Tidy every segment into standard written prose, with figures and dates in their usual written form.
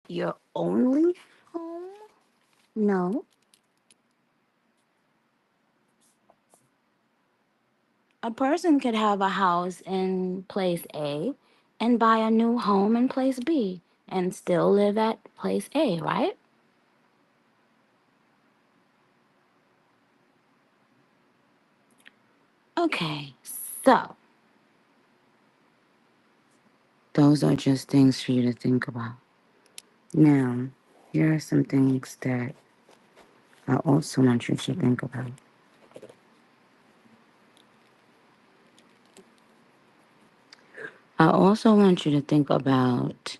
your only home? No. A person could have a house in place A and buy a new home in place B and still live at place A, right? Okay, so those are just things for you to think about. Now, here are some things that I also want you to think about. I also want you to think about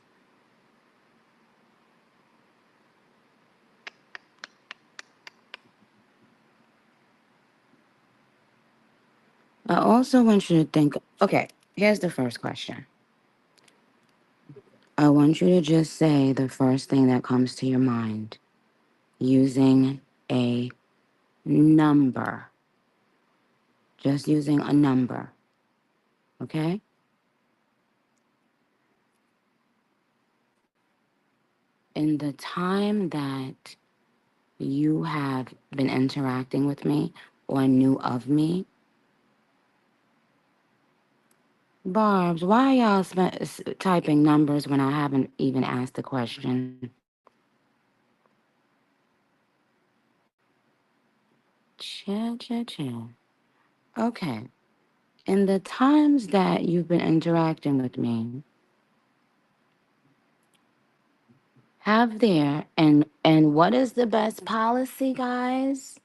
I also want you to think, okay, here's the first question. I want you to just say the first thing that comes to your mind using a number. Just using a number, okay? In the time that you have been interacting with me or knew of me, Barbz, why y'all typing numbers when I haven't even asked the question? Chill, chill, chill. Okay. In the times that you've been interacting with me, have there and what is the best policy, guys?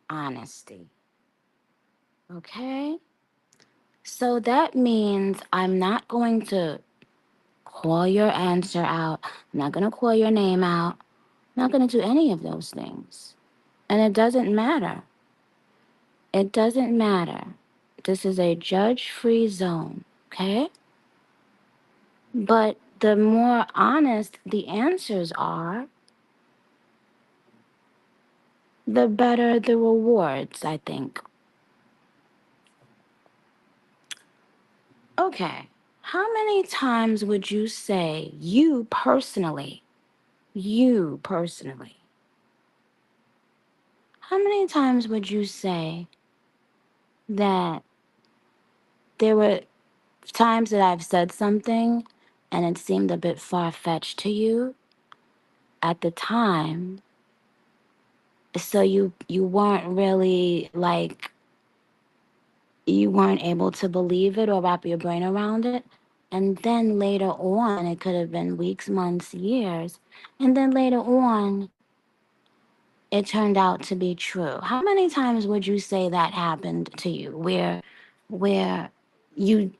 Honesty. Okay? So that means I'm not going to call your answer out. I'm not going to call your name out. I'm not going to do any of those things. And it doesn't matter. It doesn't matter. This is a judge free zone, okay? But the more honest the answers are, the better the rewards, I think. Okay. How many times would you say you personally, how many times would you say that there were times that I've said something and it seemed a bit far fetched to you at the time? So you weren't really like you weren't able to believe it or wrap your brain around it. And then later on, it could have been weeks, months, years. And then later on, it turned out to be true. How many times would you say that happened to you where you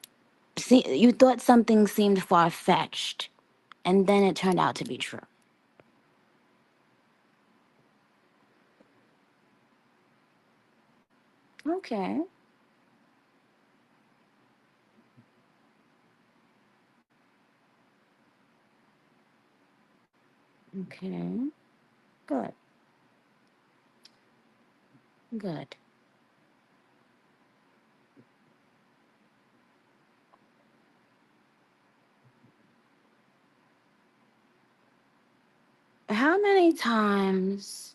you thought something seemed far fetched and then it turned out to be true? Okay. Okay. Good. Good. How many times,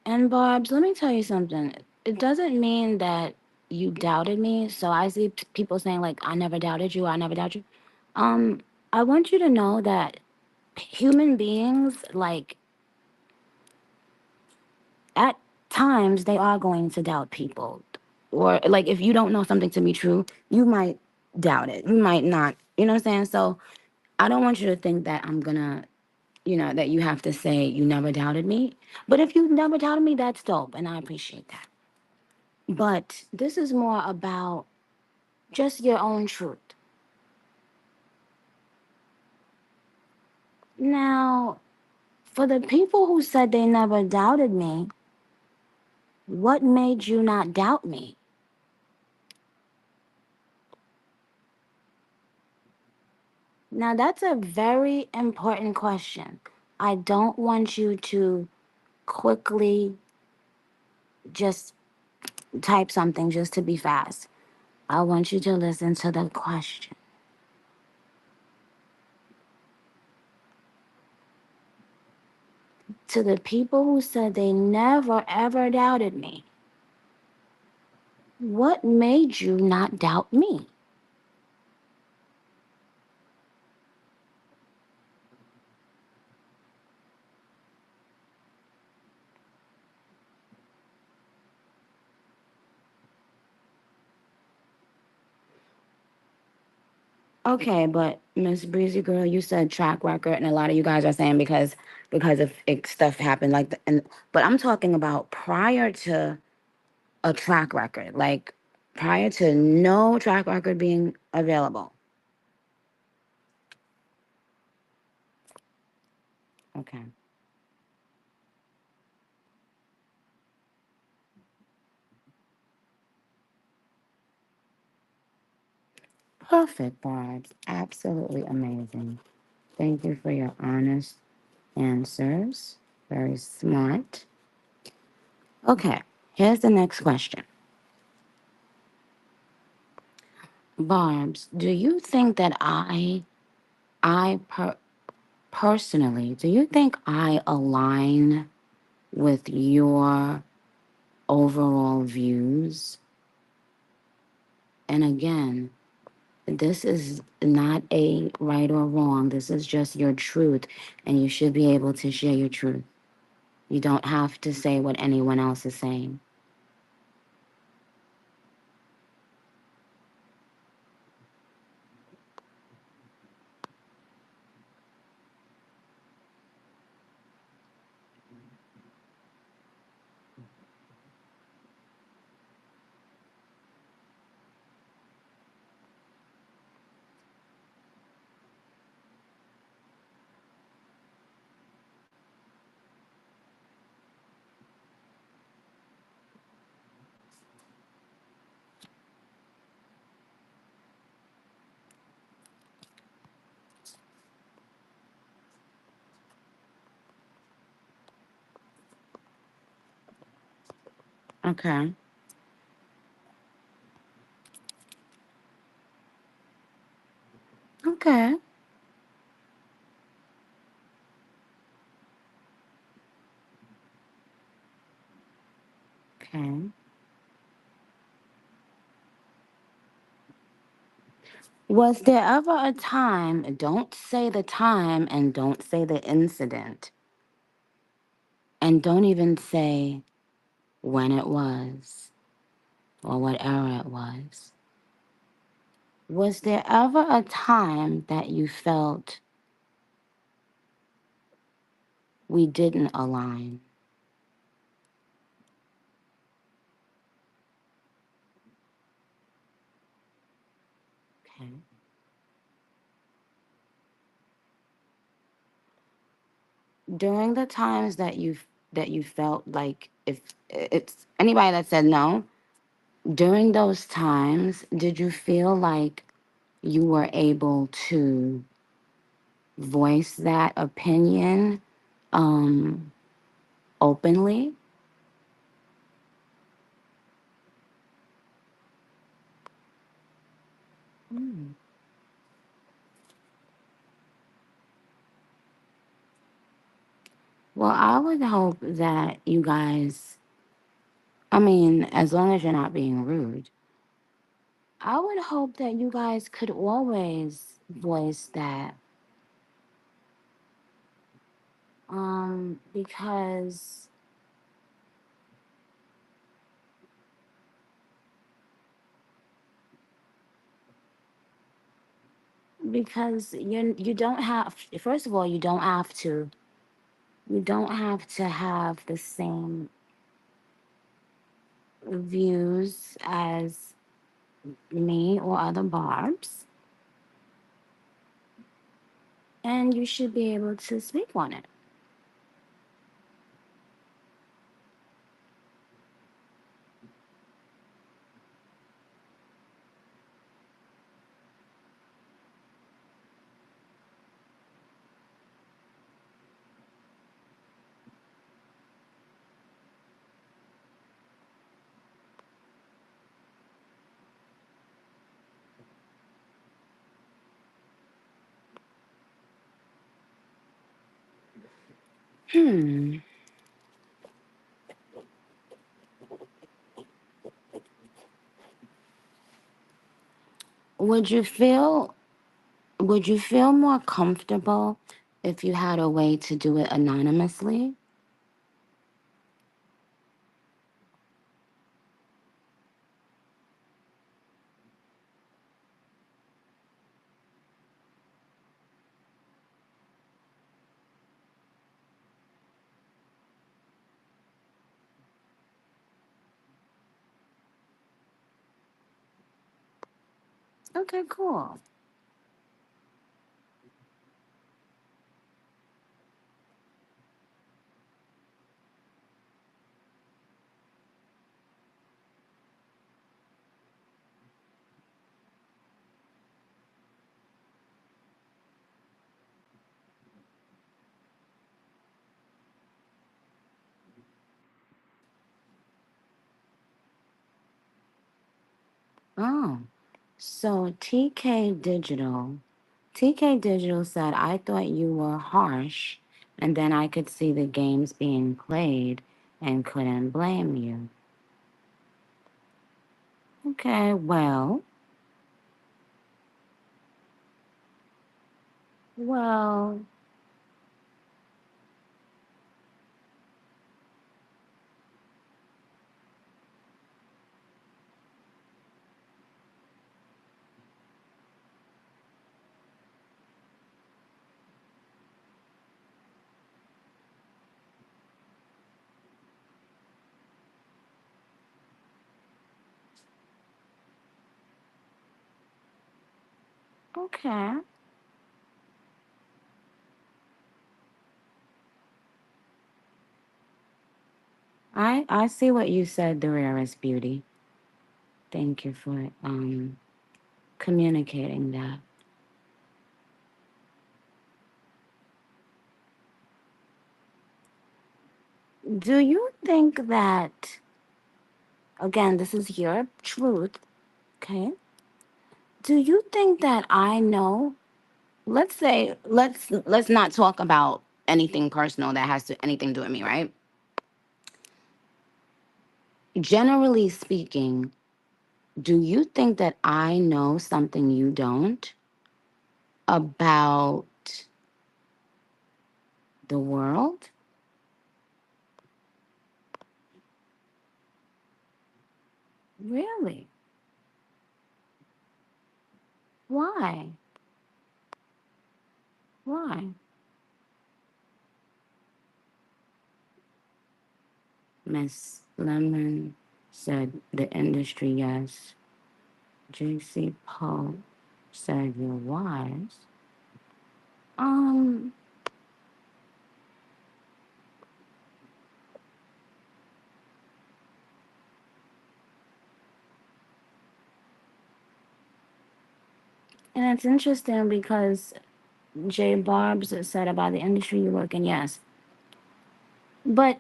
and Barb's, let me tell you something. It doesn't mean that you doubted me. So I see people saying, like, I never doubted you, I never doubted you. Um, I want you to know that human beings, like, at times, they are going to doubt people. Or, like, if you don't know something to be true, you might doubt it. You might not. You know what I'm saying? So I don't want you to think that I'm gonna, that you have to say you never doubted me. But if you never doubted me, that's dope, and I appreciate that. But this is more about just your own truth. Now, for the people who said they never doubted me, what made you not doubt me? Now, that's a very important question. I don't want you to quickly just type something just to be fast. I want you to listen to the question. to the people who said they never ever doubted me, what made you not doubt me? Okay, but Miss Breezy Girl, you said track record, and a lot of you guys are saying because of stuff happened but I'm talking about prior to a track record, like prior to no track record being available. Okay, perfect, Barbz. Absolutely amazing. Thank you for your honest answers. Very smart. Okay, here's the next question. Barbz, do you think that I per, personally, do you think I align with your overall views? And again, this is not a right or wrong. This is just your truth, and you should be able to share your truth. You don't have to say what anyone else is saying. Okay. Okay. Okay. Was there ever a time, don't say the time and don't say the incident, and don't even say when it was or what era it was. Was there ever a time that you felt we didn't align? Okay. During the times that you felt like if it's anybody that said no, during those times, did you feel like you were able to voice that opinion um openly? Hmm. Well, I would hope that you guys, I mean, as long as you're not being rude, I would hope that you guys could always voice that. Because you don't have, first of all, you don't have to have the same views as me or other Barbs, and you should be able to speak on it. Hmm. Would you feel would you feel more comfortable if you had a way to do it anonymously? Okay, cool. Oh. So TK Digital said, I thought you were harsh, and then I could see the games being played and couldn't blame you. Okay, well, okay. I see what you said, the rarest beauty. Thank you for communicating that. Do you think that, again, this is your truth, okay? Do you think that I know, let's say let's not talk about anything personal that has to anything to do with me, right? Generally speaking, do you think that I know something you don't about the world? Really? Why? Why? Miss Lemon said the industry, yes. JC Poe said you're wise. Um, and it's interesting because J Barbz said about the industry you work in, yes. But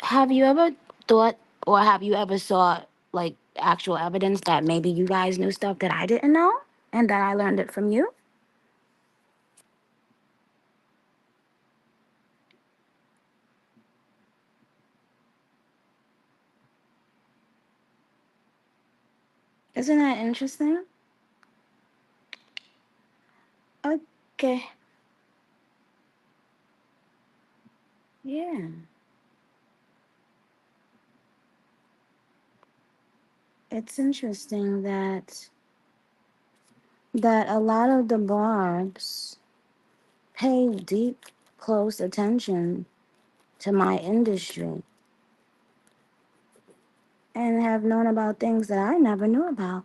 have you ever thought or have you ever saw like actual evidence that maybe you guys knew stuff that I didn't know and that I learned it from you? Isn't that interesting? Okay. Yeah. It's interesting that a lot of the barbs pay deep close attention to my industry and have known about things that I never knew about.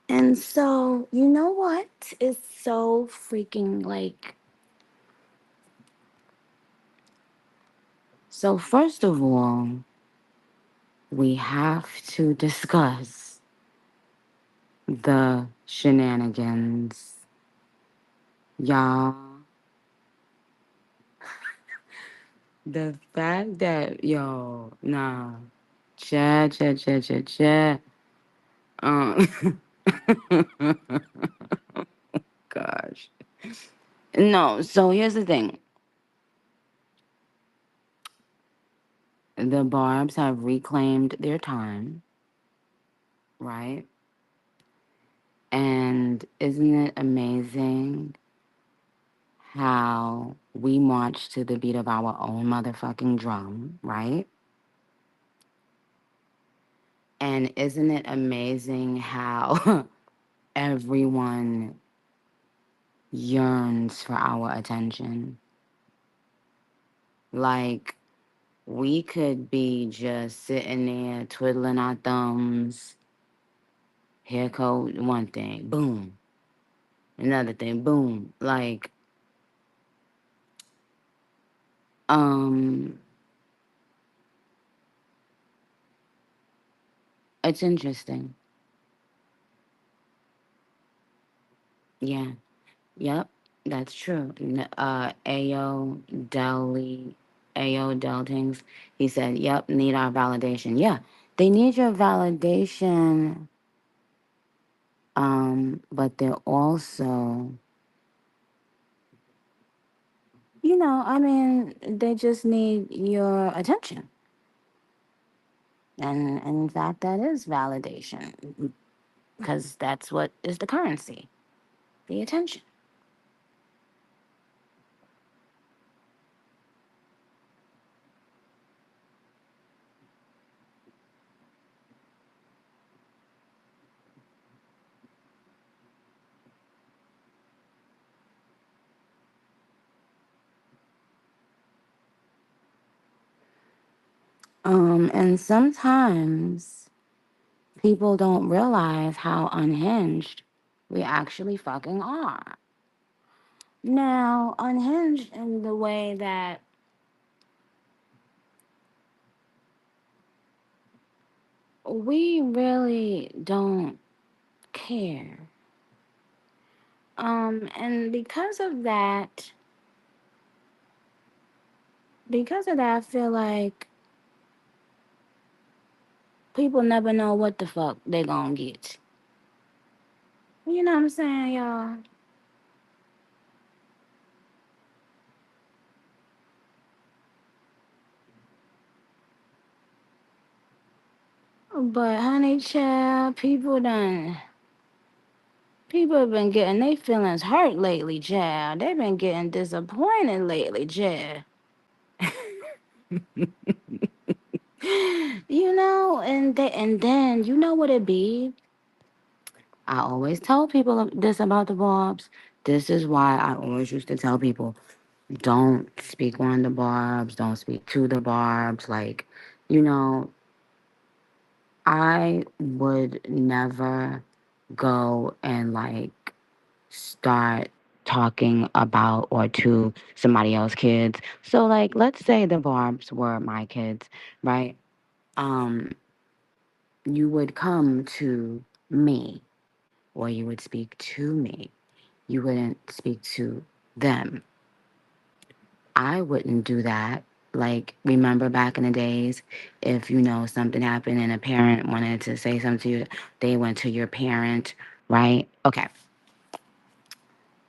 And so, you know what is so freaking like. So, first of all, we have to discuss the shenanigans. Y'all, The fact that, yo, nah. Chat, chat, chat, chat, chat. Um, gosh. No, so here's the thing. The Barbs have reclaimed their time, right? And isn't it amazing how we march to the beat of our own motherfucking drum, right? And isn't it amazing how everyone yearns for our attention? Like, we could be just sitting there twiddling our thumbs. Here goes one thing, boom. Another thing, boom. Like, um, it's interesting. Yeah. Yep, that's true. Deli, Ao Deltings, he said, yep, need our validation. Yeah, they need your validation, but they're also, I mean, they just need your attention. And in fact, that is validation because that's what is the currency, the attention. And sometimes people don't realize how unhinged we actually fucking are. Now, unhinged in the way that we really don't care. And because of that, I feel like people never know what the fuck they gonna get. You know what I'm saying, y'all? But honey child, people have been getting their feelings hurt lately, child. They've been getting disappointed lately, child. And then you know what it be? I always tell people this about the Barbs. This is why I always used to tell people, don't speak on the Barbs, don't speak to the Barbs. Like, you know, I would never go and like start talking about or to somebody else's kids. So like let's say the Barbs were my kids, right? Um, you would come to me or you would speak to me. You wouldn't speak to them. I wouldn't do that. Like, remember back in the days, if something happened and a parent wanted to say something to you, they went to your parent, right? Okay.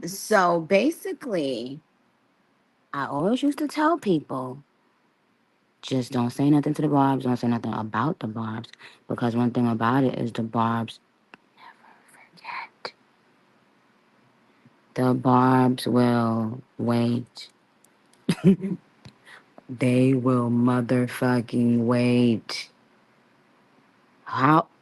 So basically, I always used to tell people just don't say nothing to the Barbs, don't say nothing about the Barbs, because one thing about it is the Barbs forget. The Barbs will wait. They will motherfucking wait.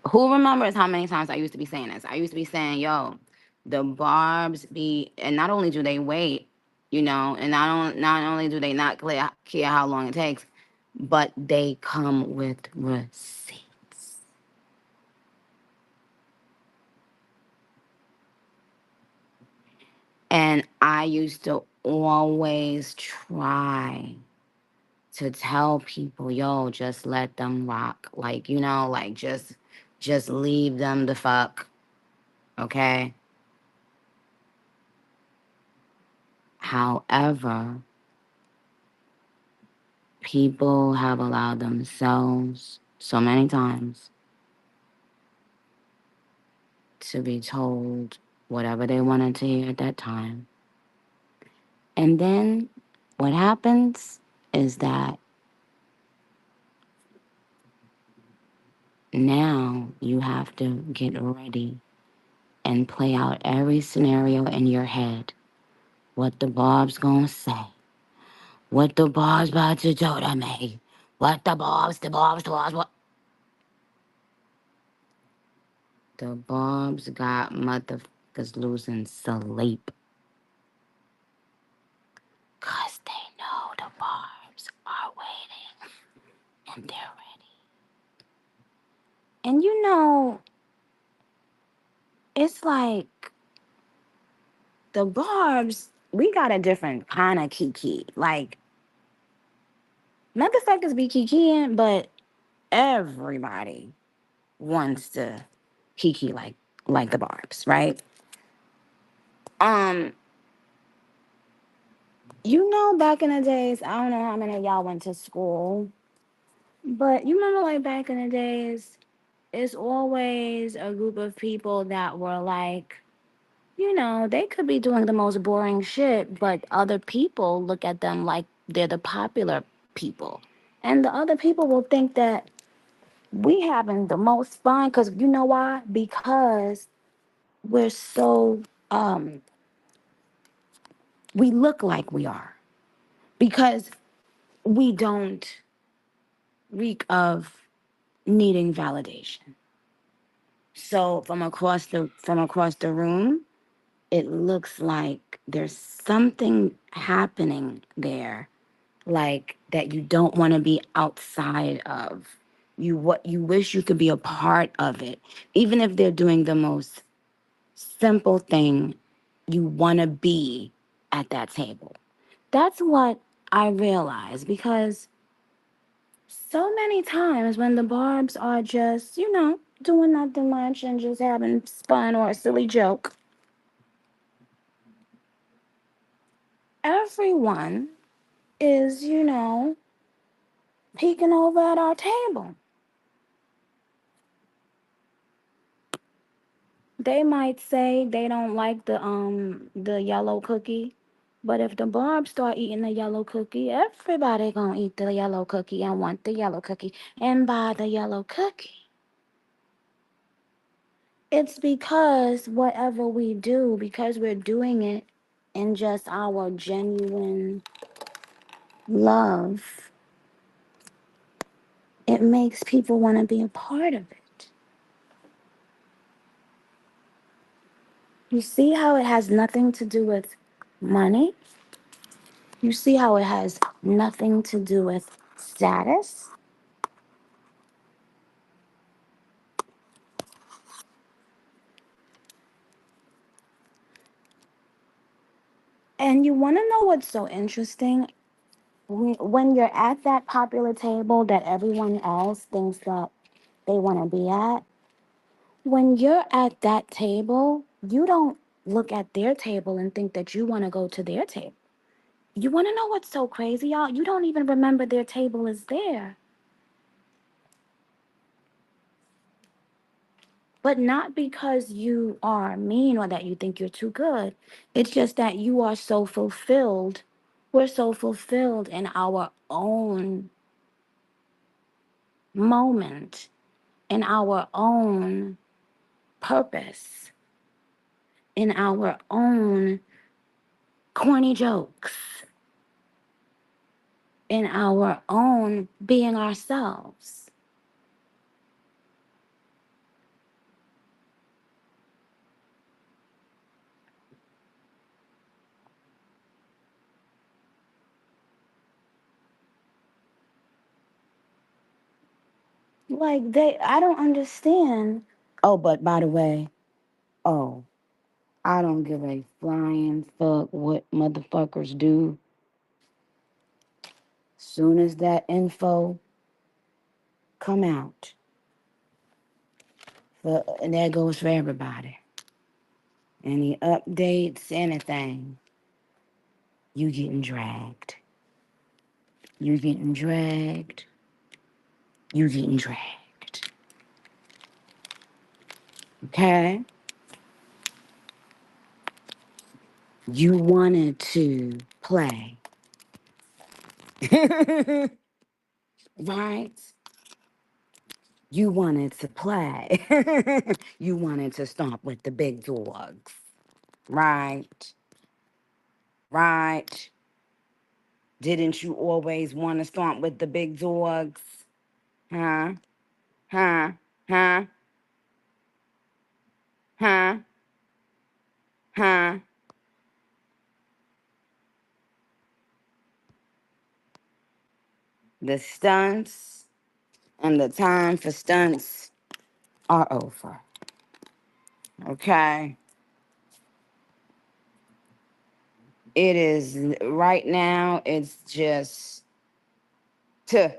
Who remembers how many times I used to be saying this? I used to be saying, yo, the Barbs be, and not only do they wait, and not only do they not care how long it takes, but they come with receipts. And I used to always try to tell people, yo, just let them rock. Like, like just leave them the fuck, okay? However, People have allowed themselves so many times to be told whatever they wanted to hear at that time. And then what happens is that now you have to get ready and play out every scenario in your head. What the Barb's gonna say. What the Barb's about to do to me. What what? The Barb's got motherfuckers losing sleep. Cause they know the Barb's are waiting and they're ready. And it's like the Barb's, we got a different kind of kiki. Like, motherfuckers be kikiing, but everybody wants to kiki like the Barb's, right? Um, back in the days, I don't know how many of y'all went to school, but you remember like back in the days, it's always a group of people that were like, they could be doing the most boring shit, but other people look at them like they're the popular people. And the other people will think that we having the most fun because you know why? Because we're so we look like we are. Because we don't reek of needing validation. So from across the room, it looks like there's something happening there, like that you don't want to be outside of. You wish you could be a part of it, even if they're doing the most simple thing. You want to be at that table. That's what I realize because so many times when the Barbs are just, doing nothing much and just having fun or a silly joke, everyone is, peeking over at our table. They might say they don't like the yellow cookie, but if the Barbs start eating the yellow cookie, everybody gonna eat the yellow cookie and want the yellow cookie and buy the yellow cookie. It's because whatever we do, because we're doing it in just our genuine love, it makes people want to be a part of it. You see how it has nothing to do with money? You see how it has nothing to do with status? And you want to know what's so interesting? When you're at that popular table that everyone else thinks that they want to be at, when you're at that table, you don't look at their table and think that you want to go to their table. You want to know what's so crazy, y'all? You don't even remember their table is there. But not because you are mean or that you think you're too good. It's just that you are so fulfilled. We're so fulfilled in our own moment, in our own purpose, in our own corny jokes, in our own being ourselves. Like I don't understand. Oh, but by the way, oh, I don't give a flying fuck what motherfuckers do. Soon as that info come out, and that goes for everybody. Any updates, anything, you getting dragged. You getting dragged. You getting dragged. Okay? You wanted to play. Right? You wanted to play. You wanted to stomp with the big dogs. Right? Right? Didn't you always want to stomp with the big dogs? Huh? Huh? Huh? Huh? Huh? The stunts and the time for stunts are over. Okay? It is right now, it's just to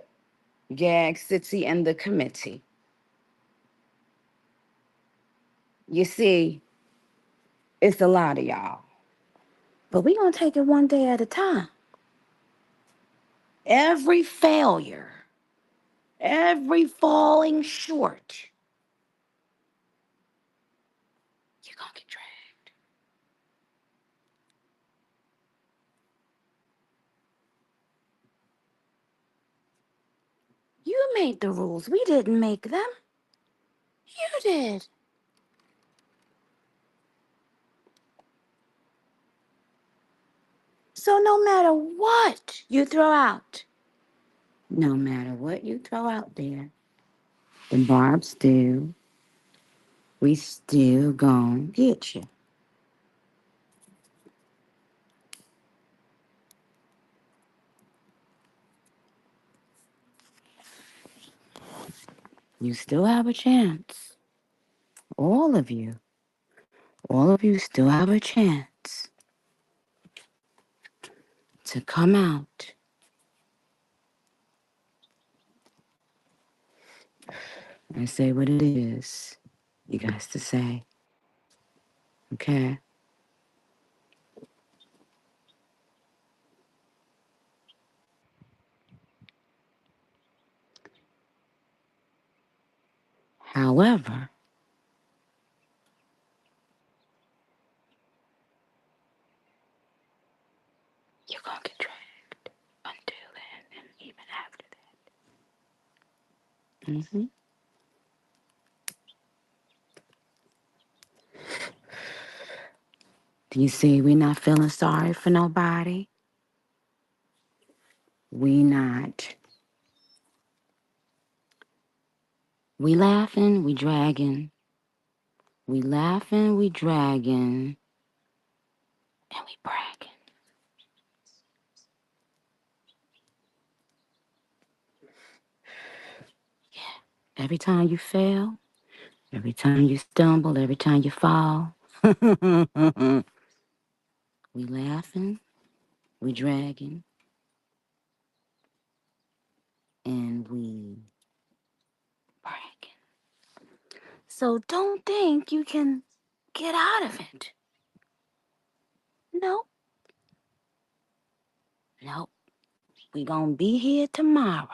Gag City and the committee. You see, it's a lot of y'all. But we gonna take it one day at a time. Every failure, every falling short, you're gonna get dragged. You made the rules. We didn't make them. You did. So no matter what you throw out, no matter what you throw out there, the Barbz do, we still gonna get you. You still have a chance. All of you. All of you still have a chance to come out and say what it is you guys to say. Okay? However, you're gonna get dragged until then and even after that. Do you see we not feeling sorry for nobody? We not. We laughing, we dragging. We laughing, we dragging, and we bragging. Every time you fail, every time you stumble, every time you fall, we laughing, we dragging, and we bragging. So don't think you can get out of it. Nope. Nope. We gonna be here tomorrow.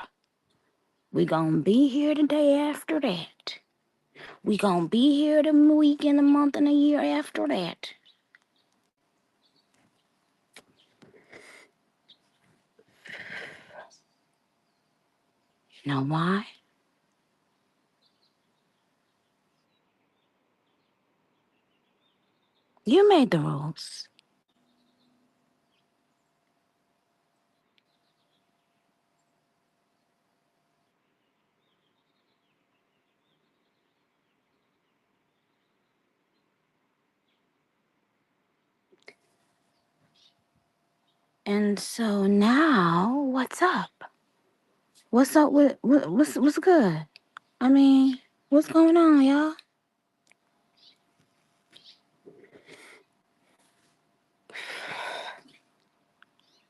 We gonna be here the day after that. We gonna be here the week and the month and the year after that. You know why? You made the rules. And so now, what's up? What's up with what's good? I mean, what's going on, y'all?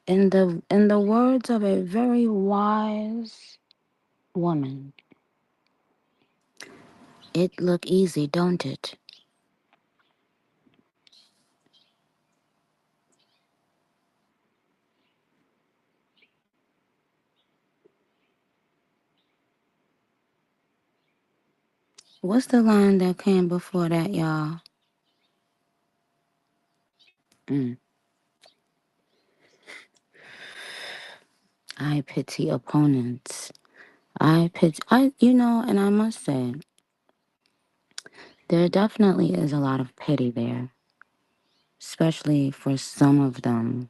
In the words of a very wise woman, it look easy, don't it? What's the line that came before that, y'all? Mm. I pity opponents. And I must say, there definitely is a lot of pity there, especially for some of them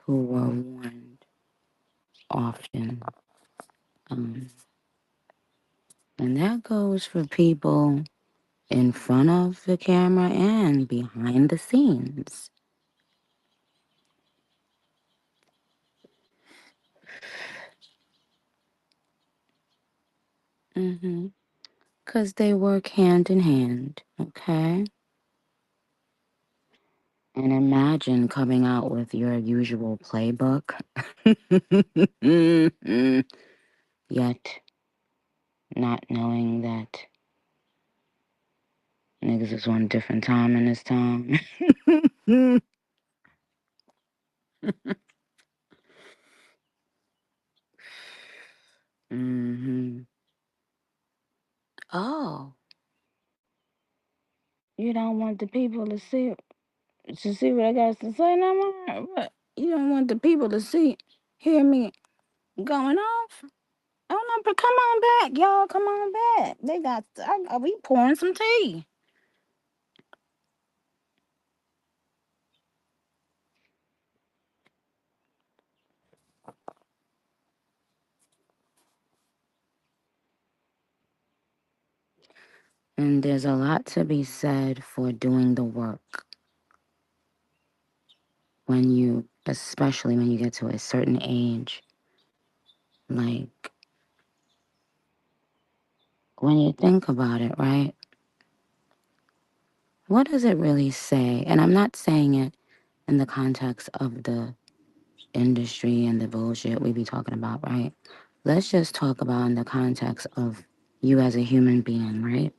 who were warned often. Um, and that goes for people in front of the camera and behind the scenes. Mm-hmm. Because they work hand in hand, okay? And imagine coming out with your usual playbook, yet not knowing that niggas is on different time in this time. hmm Oh, you don't want the people to see what I got to say no more? What? You don't want the people to hear me going off? Oh no, but come on back, y'all. Come on back. Are we pouring some tea? And there's a lot to be said for doing the work especially when you get to a certain age. Like, when you think about it, right? What does it really say? And I'm not saying it in the context of the industry and the bullshit we be talking about, right? Let's just talk about in the context of you as a human being, right?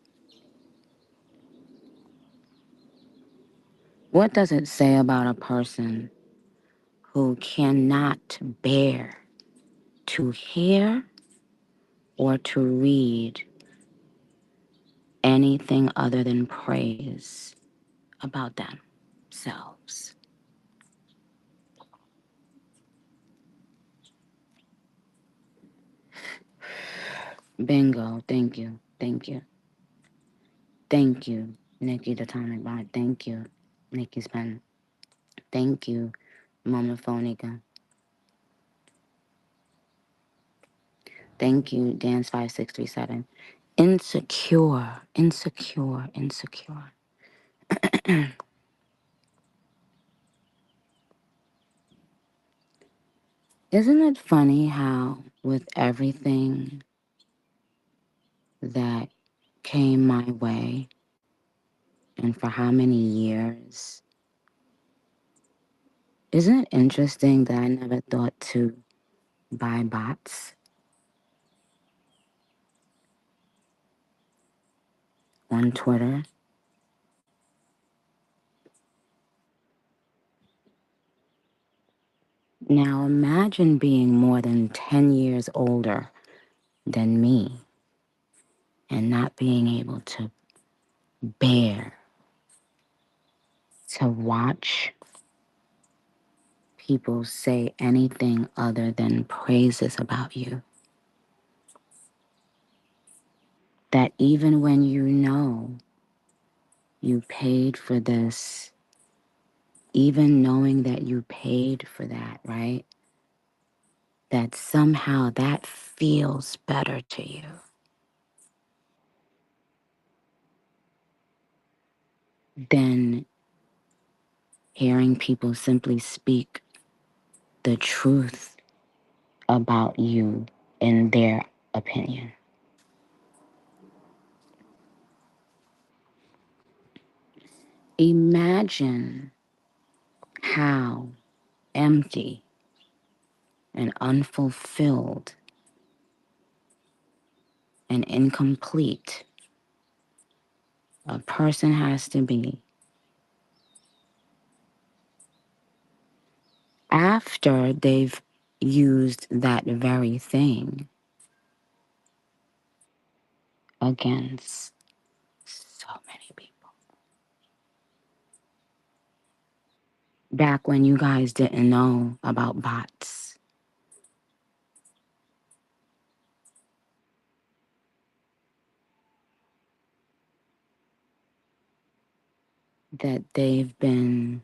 What does it say about a person who cannot bear to hear or to read anything other than praise about themselves? Bingo. Thank you. Thank you. Thank you, Nikki the Tonic Bot. Thank you, Nikki's pen. Thank you, Mama Phonica. Thank you, Dance5637. Insecure, insecure, insecure. Isn't it funny how, with everything that came my way, and for how many years, isn't it interesting that I never thought to buy bots on Twitter? Now imagine being more than 10 years older than me and not being able to bear to watch people say anything other than praises about you. That even when you know you paid for this, even knowing that you paid for that, right? That somehow that feels better to you than hearing people simply speak the truth about you in their opinion. Imagine how empty and unfulfilled and incomplete a person has to be after they've used that very thing against so many people. Back when you guys didn't know about bots, that they've been,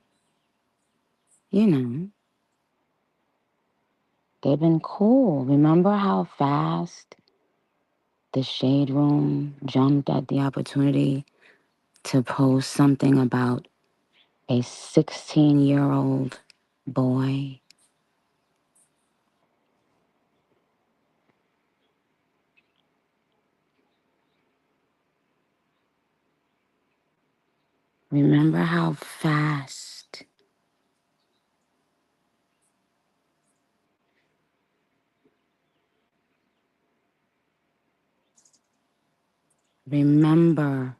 you know, they've been cool. Remember how fast the Shade Room jumped at the opportunity to post something about a 16-year-old boy? Remember how fast? Remember,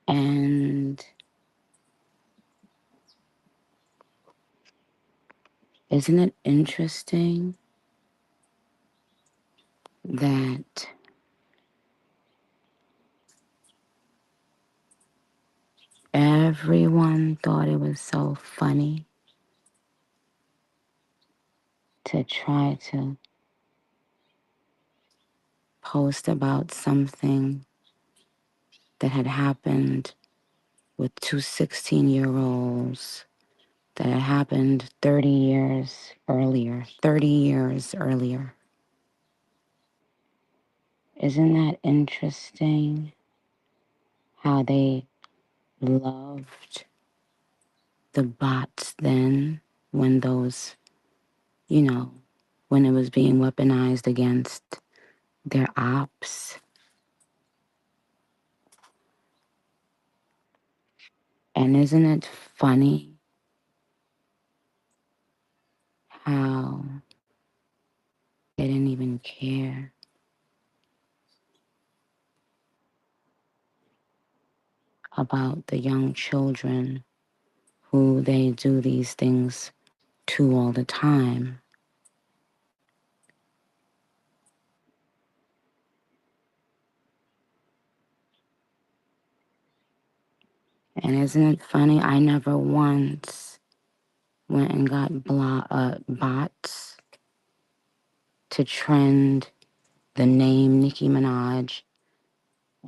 and isn't it interesting that everyone thought it was so funny to try to post about something that had happened with two 16-year-olds that had happened 30 years earlier? 30 years earlier. Isn't that interesting how they loved the bots then when those, you know, when it was being weaponized against their ops? And isn't it funny how they didn't even care about the young children who they do these things to all the time? And isn't it funny? I never once went and got bots to trend the name Nicki Minaj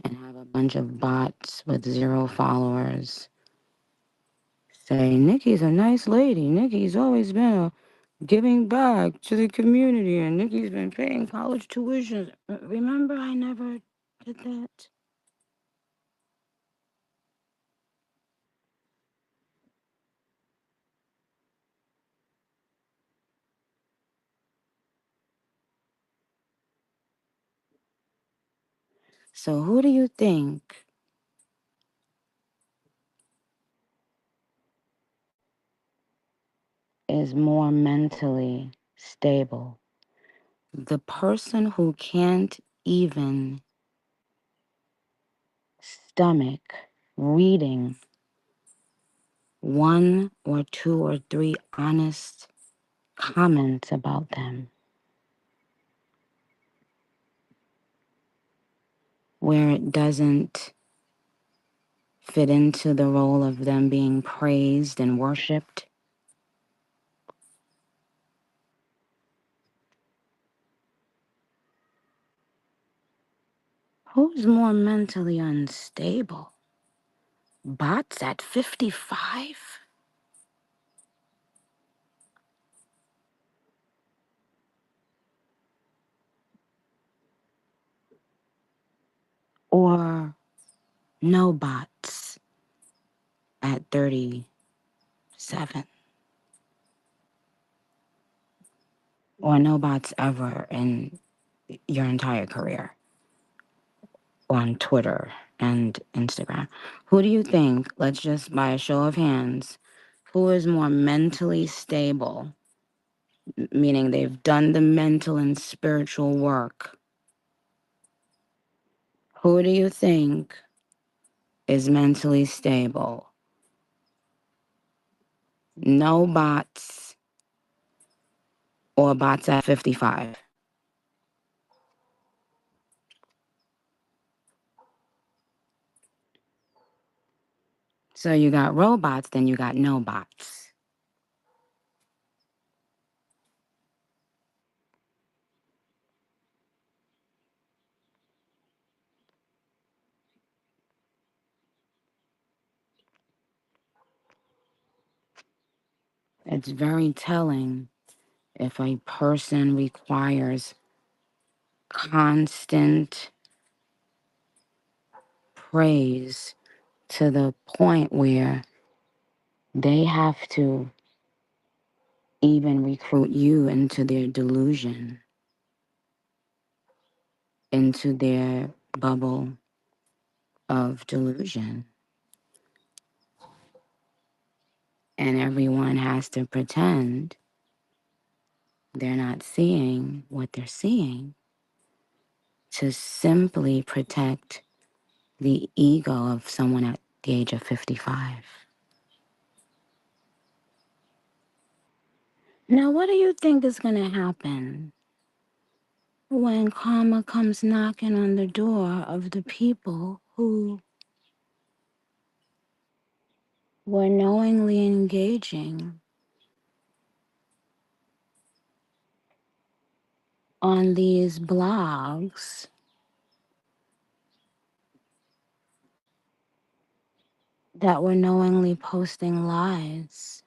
and have a bunch of bots with 0 followers say, Nicki's a nice lady. Nicki's always been giving back to the community, and Nicki's been paying college tuition. Remember, I never did that. So, who do you think is more mentally stable? The person who can't even stomach reading one or two or three honest comments about them, where it doesn't fit into the role of them being praised and worshiped? Who's more mentally unstable? Bots at 55? Or no bots at 37? Or no bots ever in your entire career on Twitter and Instagram? Who do you think, let's just by a show of hands, who is more mentally stable meaning they've done the mental and spiritual work. Who do you think is mentally stable? No bots or bots at 55? So you got robots, then you got no bots. It's very telling if a person requires constant praise to the point where they have to even recruit you into their delusion, into their bubble of delusion. And everyone has to pretend they're not seeing what they're seeing to simply protect the ego of someone at the age of 55. Now, what do you think is going to happen when karma comes knocking on the door of the people who were knowingly engaging on these blogs that were knowingly posting lies?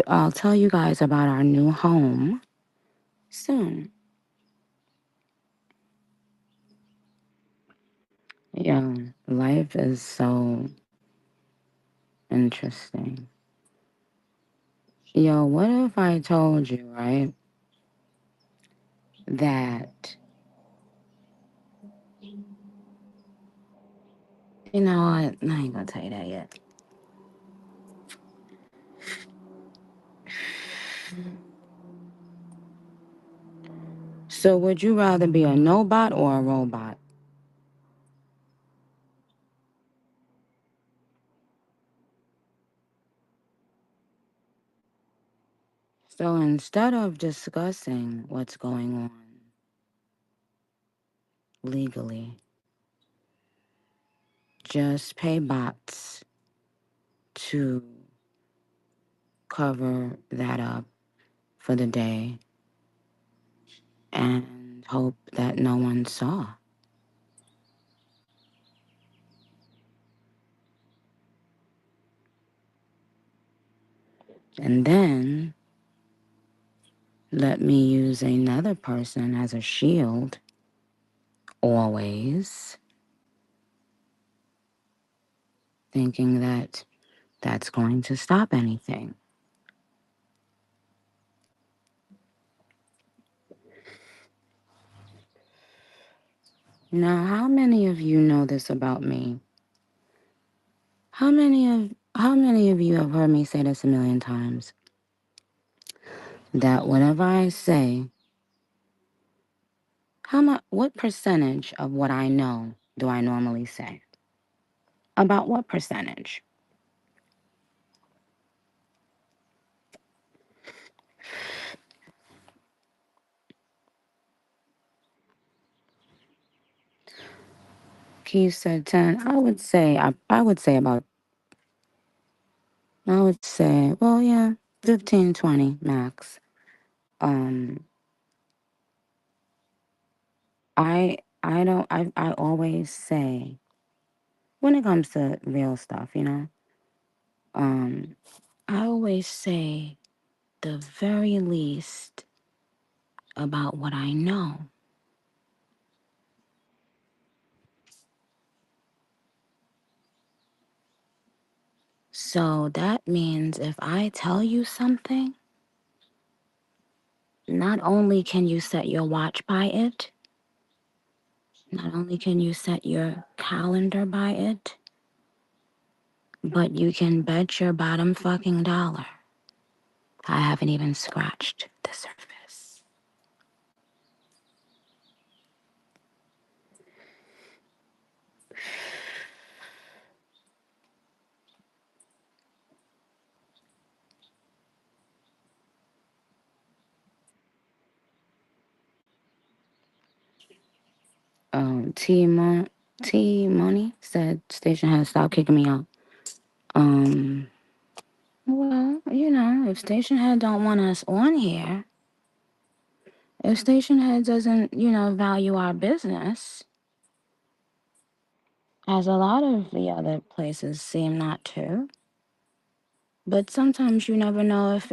I'll tell you guys about our new home soon. Yeah, life is so interesting. Yo, what if I told you, right, that, you know what, I ain't gonna tell you that yet. So, would you rather be a no-bot or a robot? So, instead of discussing what's going on legally, just pay bots to cover that up for the day and hope that no one saw. And then let me use another person as a shield, always, thinking that that's going to stop anything. Now, how many of you know this about me? How many of you have heard me say this a million times? That whatever I say, what percentage of what I know do I normally say? About what percentage? Keith said 10. I would say, well, yeah, 15, 20 max. Um, I always say, when it comes to real stuff, um, I always say the very least about what I know. So that means if I tell you something, not only can you set your watch by it, not only can you set your calendar by it, but you can bet your bottom fucking dollar I haven't even scratched the surface. T T Money said station has stopped kicking me out. Um, well, if station head don't want us on here, if station head doesn't, value our business, as a lot of the other places seem not to. But sometimes you never know if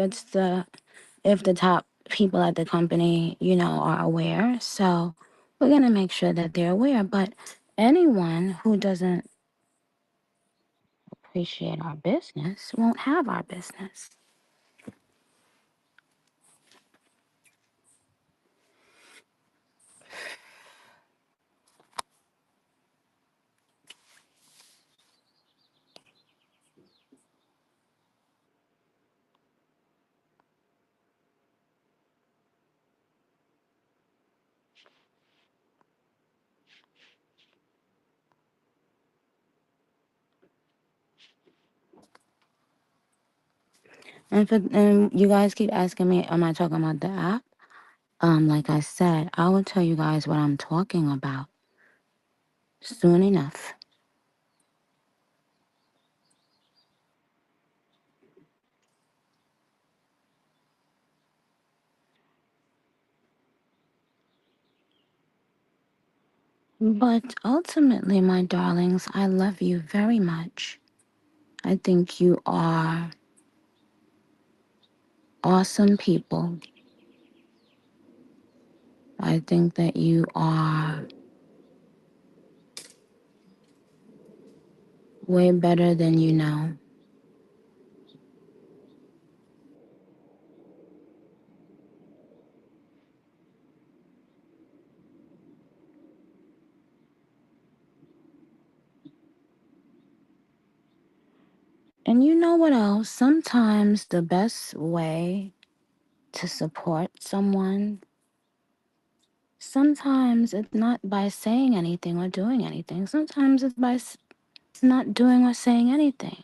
the top people at the company, are aware. So we're gonna make sure that they're aware. But anyone who doesn't appreciate our business won't have our business. And you guys keep asking me, am I talking about the app? Like I said, I will tell you guys what I'm talking about soon enough. But ultimately, my darlings, I love you very much. I think you are awesome people. I think that you are way better than you know. And you know what else? Sometimes the best way to support someone, sometimes it's not by saying anything or doing anything. Sometimes it's by not doing or saying anything.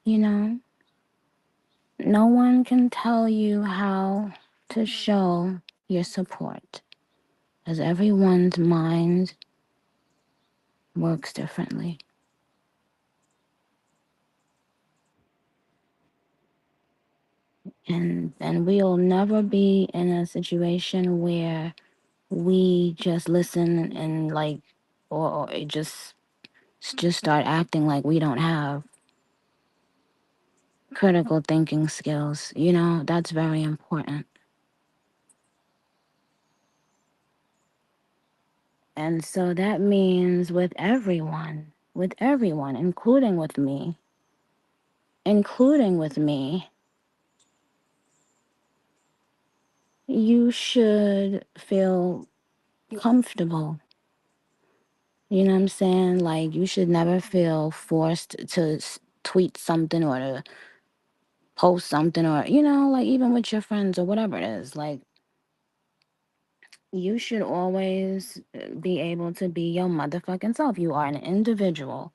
You know, no one can tell you how to show your support, as everyone's mind works differently. And we'll never be in a situation where we just listen and like or it just start acting like we don't have critical thinking skills. That's very important. And so that means with everyone, including with me, you should feel comfortable. You know what I'm saying? Like, you should never feel forced to tweet something or to post something or, like even with your friends or whatever it is. Like, you should always be able to be your motherfucking self. You are an individual.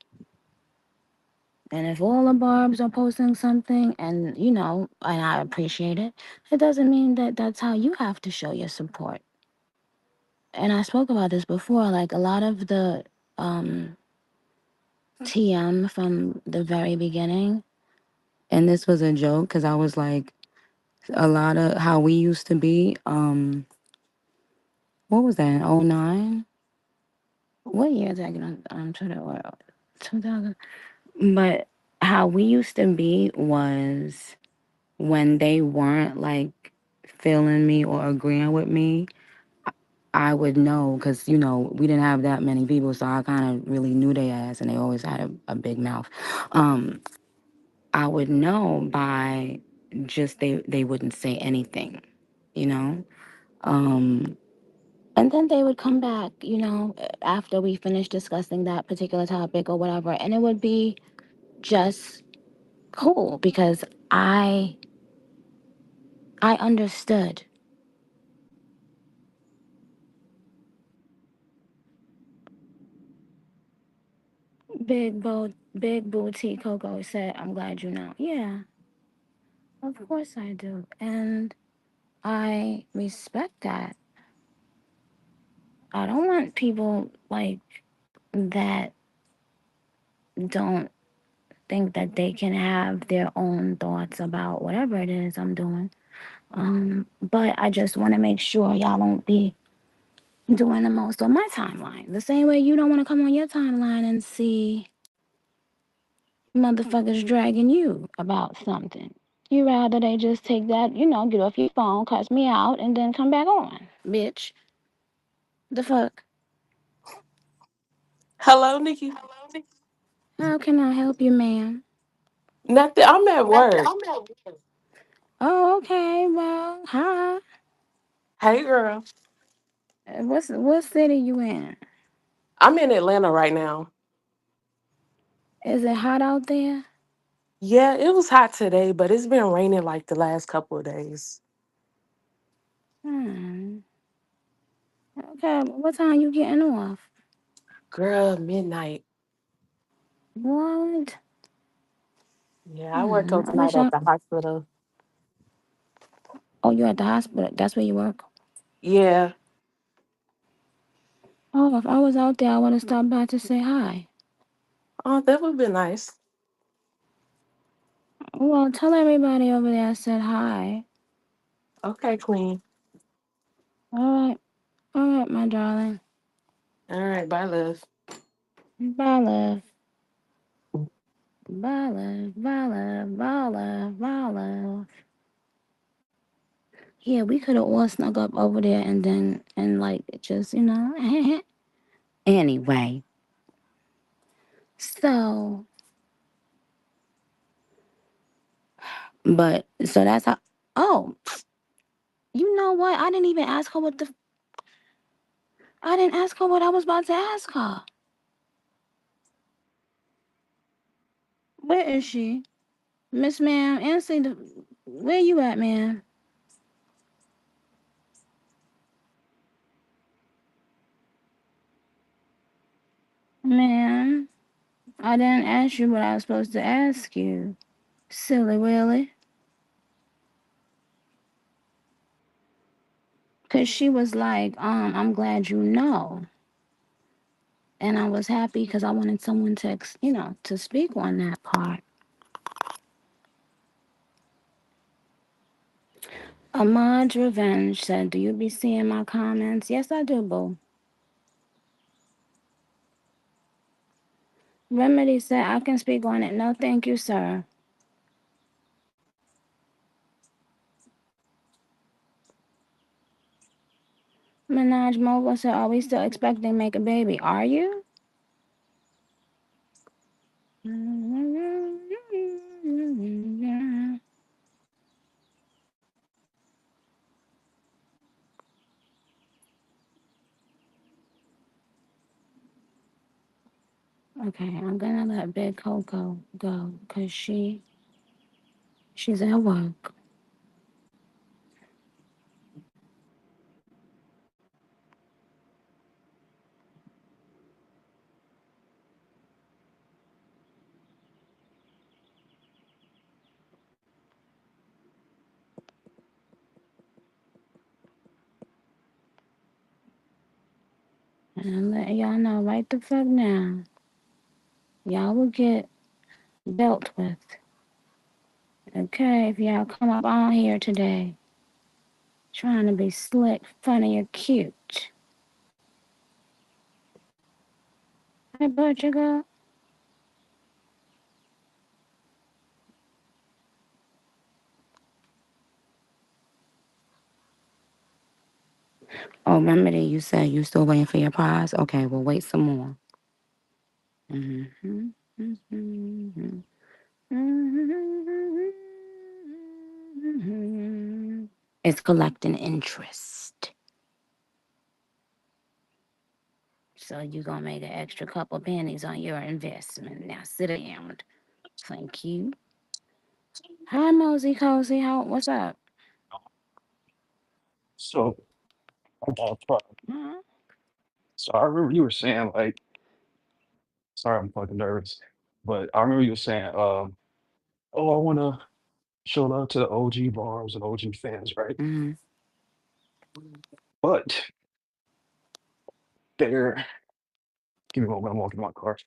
And if all the Barbs are posting something and I appreciate it, it doesn't mean that that's how you have to show your support. And I spoke about this before, like a lot of the um, TM from the very beginning, and this was a joke because I was like, a lot of how we used to be, what was that, in '09? What year did I get on Twitter? Or 2000? But how we used to be was when they weren't like feeling me or agreeing with me, I would know because we didn't have that many people, so I kind of really knew their ass, and they always had a big mouth. Um, I would know by just they wouldn't say anything, you know. Um, and then they would come back, after we finished discussing that particular topic or whatever, and it would be just cool because I I understood. Big booty Coco said, "I'm glad you know." Yeah, of course I do, and I respect that. I don't want people like that don't think that they can have their own thoughts about whatever it is I'm doing. But I just want to make sure y'all won't be doing the most on my timeline. The same way you don't want to come on your timeline and see motherfuckers dragging you about something. You rather they just take that, get off your phone, cuss me out, and then come back on. Bitch. The fuck? Hello, Nikki. How can I help you, ma'am? Nothing. I'm at work. Oh, okay. Well, hi. Hey, girl. What city you in? I'm in Atlanta right now. Is it hot out there? Yeah, it was hot today, but it's been raining like the last couple of days. Hmm. Okay. What time you getting off? Girl, midnight. What? Yeah, I work Hmm. I overnight wish at I. the hospital. Oh, you at the hospital? That's where you work. Yeah. Oh, if I was out there, I would have stopped by to say hi. Oh, that would be nice. Well, tell everybody over there I said hi. Okay, Queen. All right, my darling. All right, bye, love. Bye, love. Bye, love. Bye, love. Bye, love. Bye, love. Yeah, we could have all snuck up over there and like just anyway, so but so that's how. Oh, you know what? I didn't even ask her what the. I didn't ask her what I was about to ask her. Where is she, Miss Ma'am? Answer the. Where you at, ma'am? Ma'am, I didn't ask you what I was supposed to ask you. Silly Willy. Cause she was like, I'm glad you know. And I was happy because I wanted someone to, to speak on that part. Ahmad's Revenge said, "Do you be seeing my comments?" Yes, I do, boo. Remedy said, "I can speak on it." No, thank you, sir. Minaj Mogul said, "Are we still expecting to make a baby? Are you?" Okay, I'm gonna let Big Coco go because she's at work. And I'm letting y'all know right the fuck now. Y'all will get dealt with. Okay, if y'all come up on here today trying to be slick, funny, or cute. Hey, butcher girl. Oh, remember that you said you still waiting for your prize? Okay, well, wait some more. Mhm, mhm, mhm. It's collecting interest. So you're gonna make an extra couple pennies on your investment. Now sit down. Thank you. Hi, Mosey Cozy. What's up? So I got a problem. Huh? So I remember you were saying like, sorry, I'm fucking nervous, but I remember you were saying, oh, I want to show love to the OG bars and OG fans, right? Mm-hmm. But they're, give me a moment, I'm walking my car.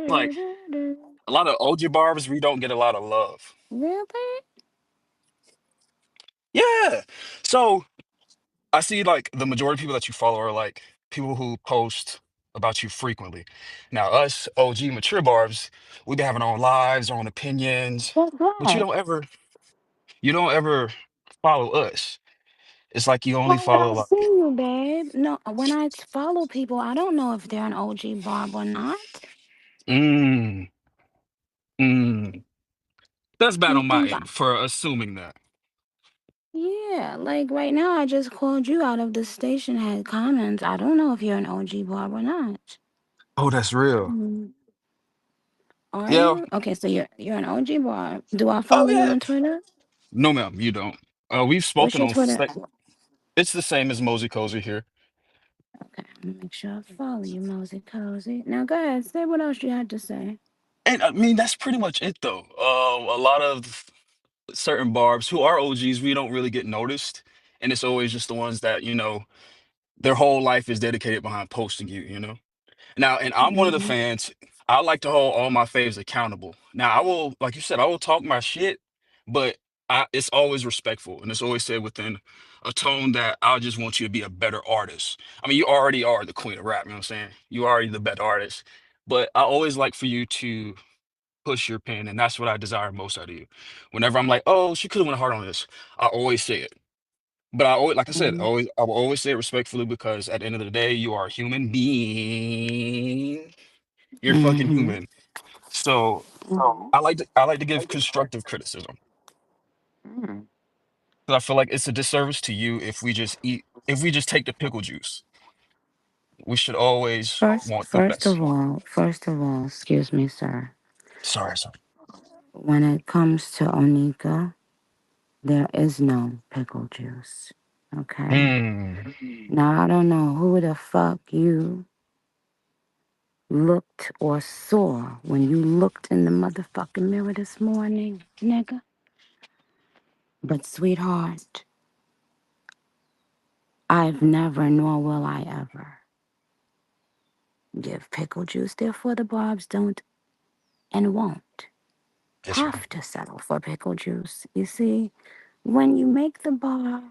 Like a lot of OG barbers, we don't get a lot of love. Really? Yeah. So I see like the majority of people that you follow are like people who post about you frequently. Now, us OG mature barbs, we be having our own lives, our own opinions, That's but right. you don't ever follow us. It's like you only Why would follow I like, see you, babe? No, when I follow people, I don't know if they're an OG Barb or not. mm, mm. That's bad You on my think end for assuming that. yeah, like right now, I just called you out of the station head comments. I don't know if you're an OG Barb or not. Oh, that's real. Mm. Are Yeah. you? Okay, so you're an OG Barb. Do I Oh follow you yeah. on Twitter? No, ma'am, you don't. We've What's spoken your on. Twitter? It's the same as Mosey Cozy here. Okay, I'm gonna make sure I follow you, Mosey Cozy. Now, go ahead, say what else you had to say. And I mean, that's pretty much it, though. A lot of certain barbs who are OGs, we don't really get noticed, and it's always just the ones that their whole life is dedicated behind posting you. Now, and I'm one of the Hmm. fans. I like to hold all my faves accountable. Now, I will, like you said, I will talk my shit, but it's always respectful, and it's always said within a tone that I just want you to be a better artist. I mean, you already are the queen of rap. You know what I'm saying? You are already the better artist, but I always like for you to push your pen, and that's what I desire most out of you. Whenever I'm like, oh, she could have went hard on this, I always say it. But I always, like I said, Hmm. always I will always say it respectfully because at the end of the day, you are a human being. You're fucking Hmm. human. So I like to give constructive criticism. Hmm. 'Cause I feel like it's a disservice to you if we just take the pickle juice. We should always want the best. First of all, excuse me, sir. Sorry, sorry. When it comes to Onika, there is no pickle juice. Okay? Hmm. Now, I don't know who the fuck you looked or saw when you looked in the motherfucking mirror this morning, nigga. But, sweetheart, I've never, nor will I ever, give pickle juice. Therefore, the Barbs don't and won't Yes, ma'am. have to settle for pickle juice. You see, when you make the bar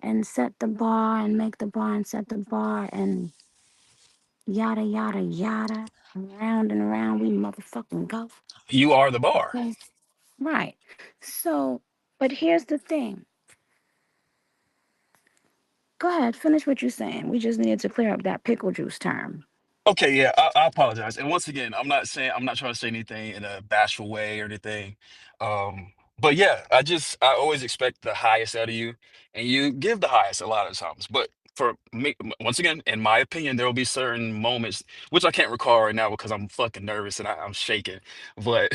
and set the bar and make the bar and set the bar and yada yada yada, around and around we motherfucking go. You are the bar. Okay. Right. So, but here's the thing. Go ahead, finish what you're saying. We just needed to clear up that pickle juice term. Okay, yeah, I apologize. And once again, I'm not trying to say anything in a bashful way or anything. But yeah, I always expect the highest out of you, and you give the highest a lot of times. But for me, once again, in my opinion, there will be certain moments which I can't recall right now because I'm fucking nervous and I'm shaking. But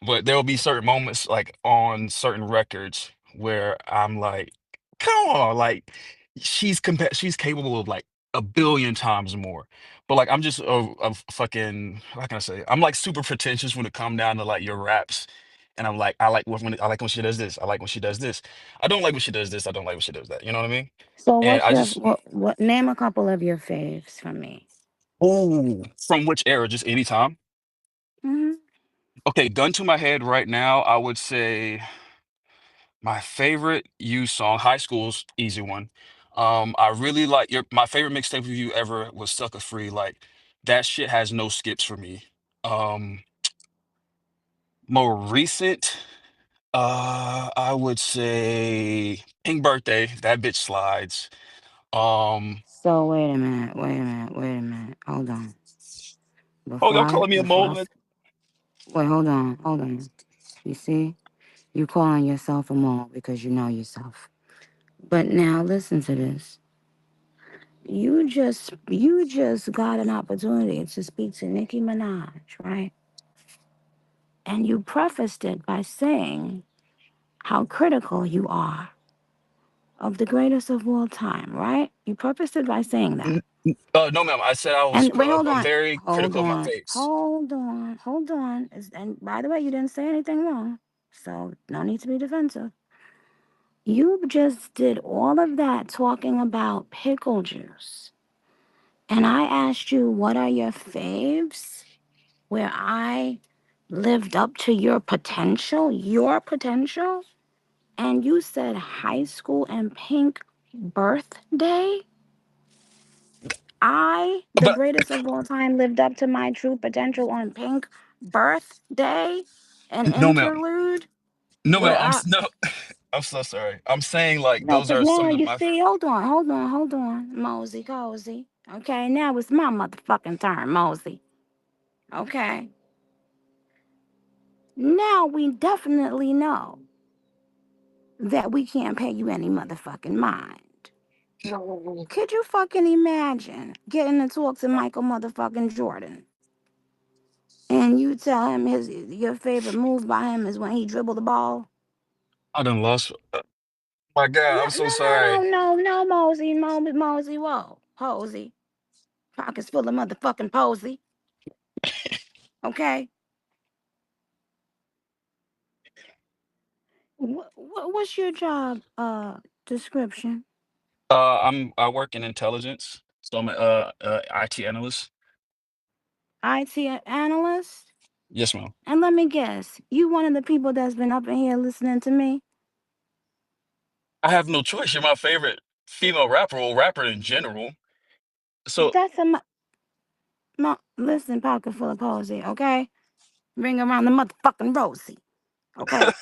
but there will be certain moments like on certain records where I'm like, come on, like she's capable of like a billion times more. But like I'm just a fucking how can I say? I'm like super pretentious when it come down to like your raps. And I'm like, I like when she does this. I like when she does this. I don't like when she does this. I don't like when she does that. You know what I mean? So, And what's I your just what? Name a couple of your faves for me. oh, from which era? Just anytime. Hmm. Okay, gun to my head right now, I would say my favorite you song, High School's easy one. I really like your my favorite mixtape review ever was Sucker Free. Like that shit has no skips for me. Um, More recent, I would say Pink Birthday. That bitch slides. Um, So wait a minute, wait a minute, wait a minute. Hold on. oh, y'all calling me a Before mole? I, wait, hold on, hold on. You see, you calling yourself a mole because you know yourself. But now listen to this. You just got an opportunity to speak to Nicki Minaj, right? And you prefaced it by saying how critical you are of the greatest of all time, right? You prefaced it by saying that. No, ma'am. I said I was And wait, hold on, very hold critical of my on, face. hold on, hold on. And by the way, you didn't say anything wrong, so no need to be defensive. You just did all of that talking about pickle juice. And I asked you, what are your faves? Where I lived up to your potential, and you said high school and Pink Birthday. The But greatest of all time, lived up to my true potential on Pink Birthday, an no, ma'am. interlude No, ma'am. where I No. I'm so sorry. I'm saying like no, those because are now some of you my. see, hold on, Mosey Cozy. Okay, now it's my motherfucking turn, Mosey. Okay, now we definitely know that we can't pay you any motherfucking mind. No. Could you fucking imagine getting to talk to Michael motherfucking Jordan and you tell him your favorite move by him is when he dribbled the ball? I done lost. My God, No, I'm so no, no, no, sorry. no, no, Mosey, Mosey, whoa, Posey, pockets full of motherfucking Posey. Okay, what's your job description? I work in intelligence, so I'm a IT analyst. IT analyst. Yes, ma'am. And let me guess, you one of the people that's been up in here listening to me? I have no choice. You're my favorite female rapper, or rapper in general. So That's a listen, pocket full of Posey, okay? Ring around the motherfucking Rosie, okay?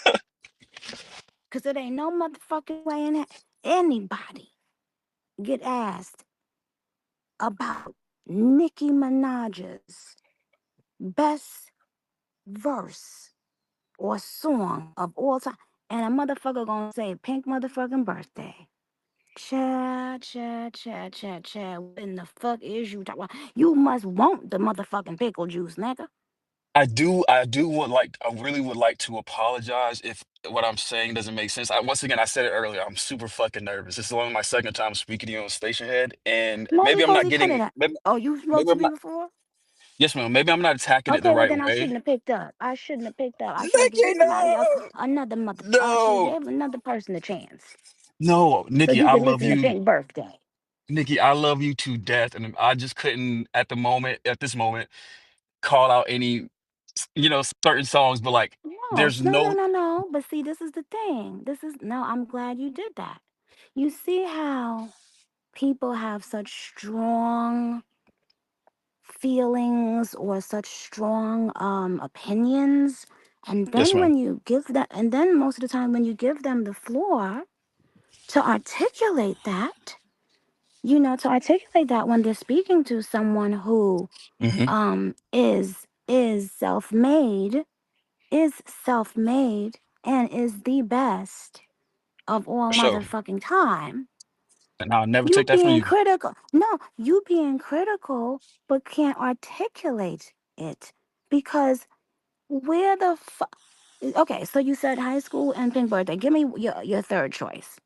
Because it ain't no motherfucking way in anybody get asked about Nicki Minaj's best verse or song of all time. And a motherfucker gonna say Pink motherfucking Birthday. Chad. What in the fuck is you talking about? You must want the motherfucking pickle juice, nigga. I do I really would like to apologize if what I'm saying doesn't make sense. Once again, I said it earlier. I'm super fucking nervous. This is only my second time speaking to you on Stationhead, and Mosey maybe I'm not Cozy, cut getting it out. maybe Oh, you spoke maybe to I'm me not. before? Yes, ma'am. Maybe I'm not attacking it the Okay, well right then I way. shouldn't have picked up. I shouldn't have picked up. I should have Nikki, gave somebody else no, another mother. I should have no, gave another person a chance no, so Nikki, you I could love listen to you. Pink Birthday. Nikki, I love you to death, and I just couldn't at this moment, call out any, certain songs, but like, No, there's no, no, no. no, no. But see, this is the thing. This is no. I'm glad you did that. You see how people have such strong feelings or such strong opinions, and Yes, then ma'am. when you give that, and then most of the time when you give them the floor to articulate that, to articulate that when they're speaking to someone who Hmm. is self-made, and is the best of all For sure. motherfucking time. And I'll never You take that from being you. critical. No, you being critical, but can't articulate it because where the fuck. Okay, so you said high school and Pink Birthday. Give me your third choice.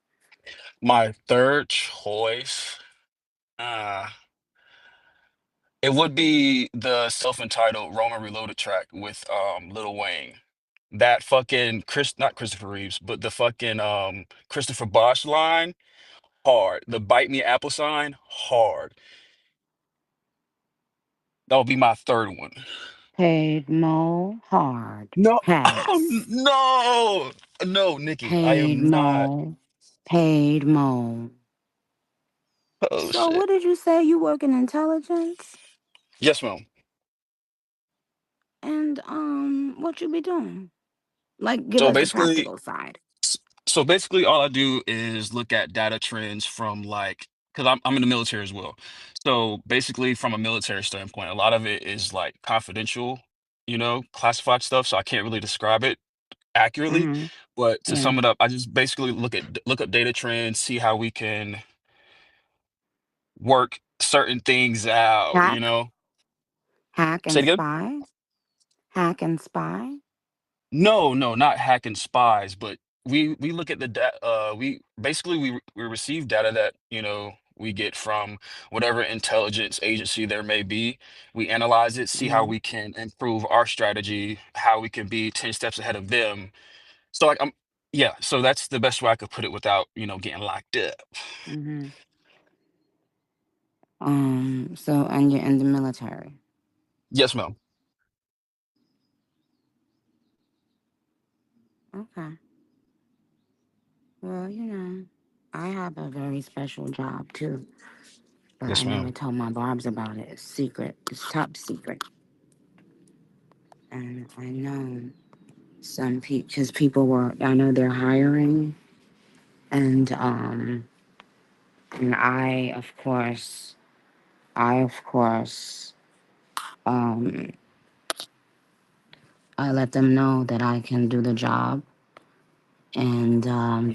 My third choice, uh, it would be the self-entitled Roman Reloaded track with Lil Wayne. That fucking not Christopher Reeves, but the fucking Christopher Bosch line, hard. The bite me apple sign, hard. That would be my third one. Paid Mo hard No, pass. no, no, Nikki, I Paid am not. Mo. Paid Mo. Oh So shit. what did you say? You work in intelligence? Yes, ma'am. And what you be doing? Like give So us the basically, practical side. so basically, all I do is look at data trends from like, because I'm in the military as well. So basically, from a military standpoint, a lot of it is like confidential, classified stuff. So I can't really describe it accurately. Mm-hmm. But to Yeah. sum it up, I just basically look up data trends, see how we can work certain things out. Hack, hack Say and it again. spy, hack and spy. No, no, not hacking spies, but we look at the data. We basically we receive data that we get from whatever intelligence agency there may be. We analyze it, see how Mm-hmm. we can improve our strategy, how we can be 10 steps ahead of them. So like yeah, so that's the best way I could put it without getting locked up. Mm-hmm. So and you're in the military. Yes, ma'am. Okay. Well, I have a very special job too, but I Yes, never ma'am. told my Barb's about it. It's secret. It's top secret. And I know some people, because I know they're hiring, and and I of course, um, I let them know that I can do the job, and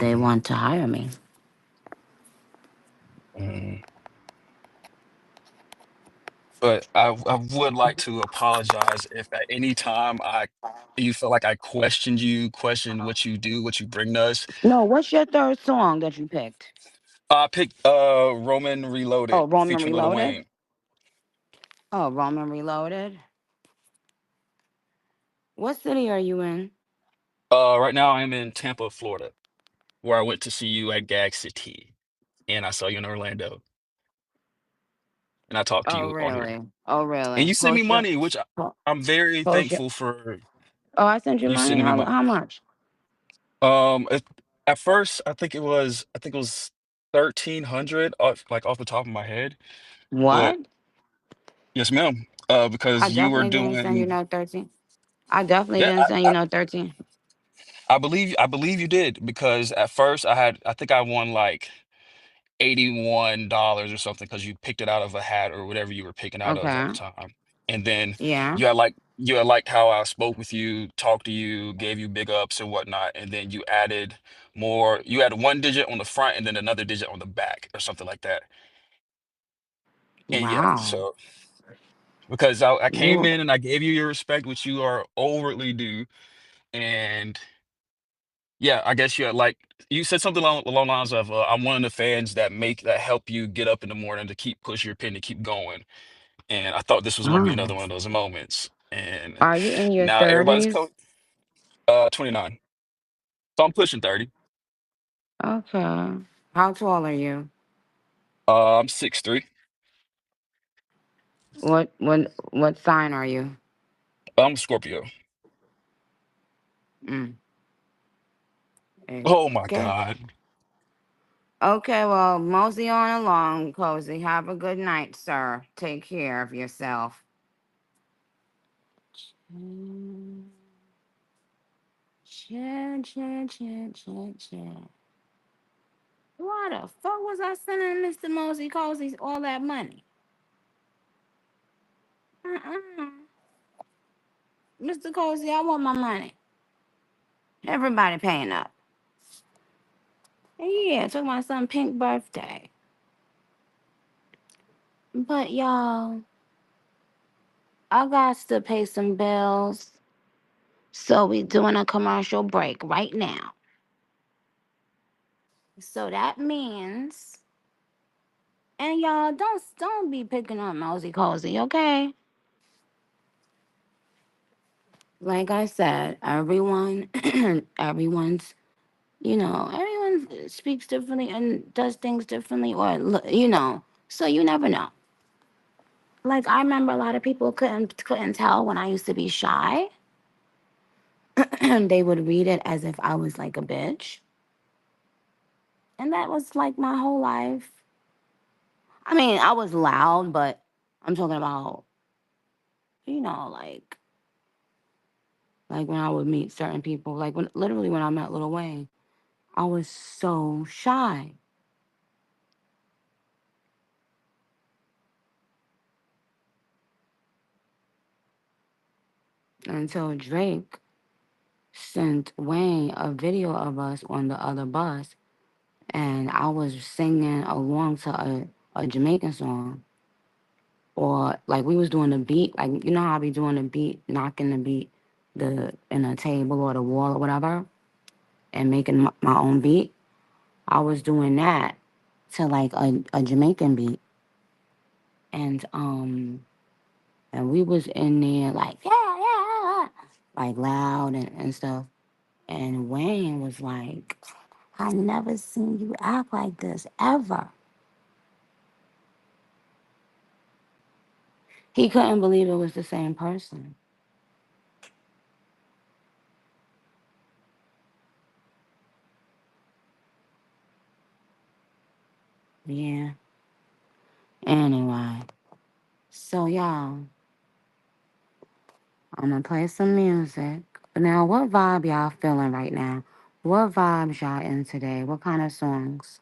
they Mhm. want to hire me. Mhm. But I would like to apologize if at any time you feel like I questioned what you do, what you bring to us. No, what's your third song that you picked? I picked Roman Reloaded Oh, Roman featuring Lil Reloaded. Wayne. Oh, Roman Reloaded. What city are you in? Right now I'm in Tampa, Florida, where I went to see you at Gag City, and I saw you in Orlando, and I talked to Oh, you on here. really? Oh, And really? you sent me money, which Po- I'm very post your. thankful for Oh, I sent you you money. sending me money. How much? At first I think it was 1,300 off the top of my head, but What? yes, ma'am. I Because you were definitely didn't send you doing no 13. I definitely yeah, didn't send you no 13. I believe you did because at first I think I won like $81 or something because you picked it out of a hat or whatever you were picking out of at the Okay. time. And then Yeah. you had liked how I spoke with you, talked to you, gave you big ups and whatnot, and then you had one digit on the front and then another digit on the back or something like that. And yeah, Wow. so because I came You in and I gave you your respect, which you are overtly due, and yeah, I guess you said something along the lines of I'm one of the fans that help you get up in the morning to keep push your pen to keep going. And I thought this was gonna be wow. another one of those moments. And Are you in your now everybody's 30s? coming 29. So I'm pushing 30. Okay. How tall are you? I'm 6'3". What sign are you? I'm a Scorpio. Mm. Oh my Okay. God. Okay, well, mosey on along, Cozy. Have a good night, sir. Take care of yourself. Mm. Shit, shit, shit, shit, shit. Why the fuck was I sending Mr. Mosey Cozy all that money? Uh-uh. Mr. Cozy, I want my money. Everybody paying up. Yeah, it took my son Pink birthday. But y'all, I got to pay some bills. So we doing a commercial break right now. So that means, and y'all don't be picking on Mosey Cozy, okay? Like I said, everyone's everyone speaks differently and does things differently, or so you never know. Like I remember a lot of people couldn't tell when I used to be shy. They would read it as if I was like a bitch, and that was like my whole life. I mean, I was loud, but I'm talking about, like when I would meet certain people, like when I met Lil Wayne, I was so shy until Drake sent Wayne a video of us on the other bus, and I was singing along to a Jamaican song, or like we was doing the beat, like you know how I be doing the beat, knocking the beat, the in a table or the wall or whatever, and making my own beat. I was doing that to like a Jamaican beat, and we was in there like yeah yeah, like loud and stuff. And Wayne was like, I never seen you act like this ever. He couldn't believe it was the same person. Yeah. Anyway, so y'all, I'm gonna play some music. Now, what vibe y'all feeling right now? What vibes y'all in today? What kind of songs?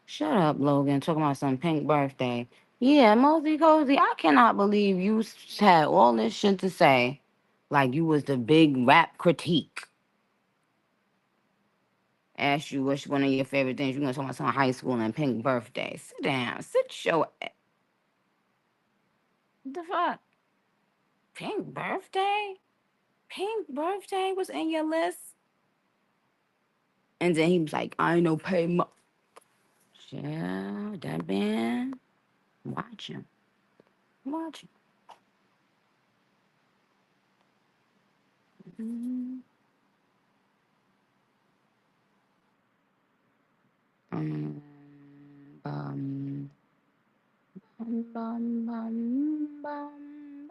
Shut up, Logan. Talking about some pink birthday. Yeah, Mosey Cozy, I cannot believe you had all this shit to say. Like you was the big rap critique. Asked you what's one of your favorite things. You're gonna talk about some high school and pink birthday. Sit down. Sit your the fuck? Pink birthday? Pink birthday was in your list? And then he was like, I ain't no pay mo. Yeah, that man. Watch him. Watch him. Um, um, bum, bum, bum,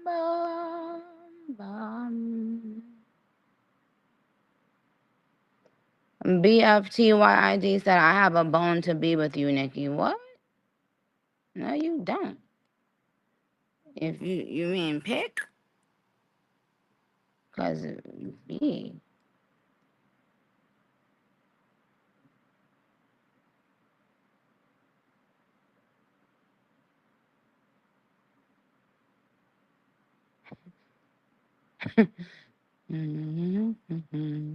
bum, bum. BFTYID said, I have a bone to be with you, Nikki. What? No, you don't. If you mean pick, cause B. Mm-hmm, mm-hmm.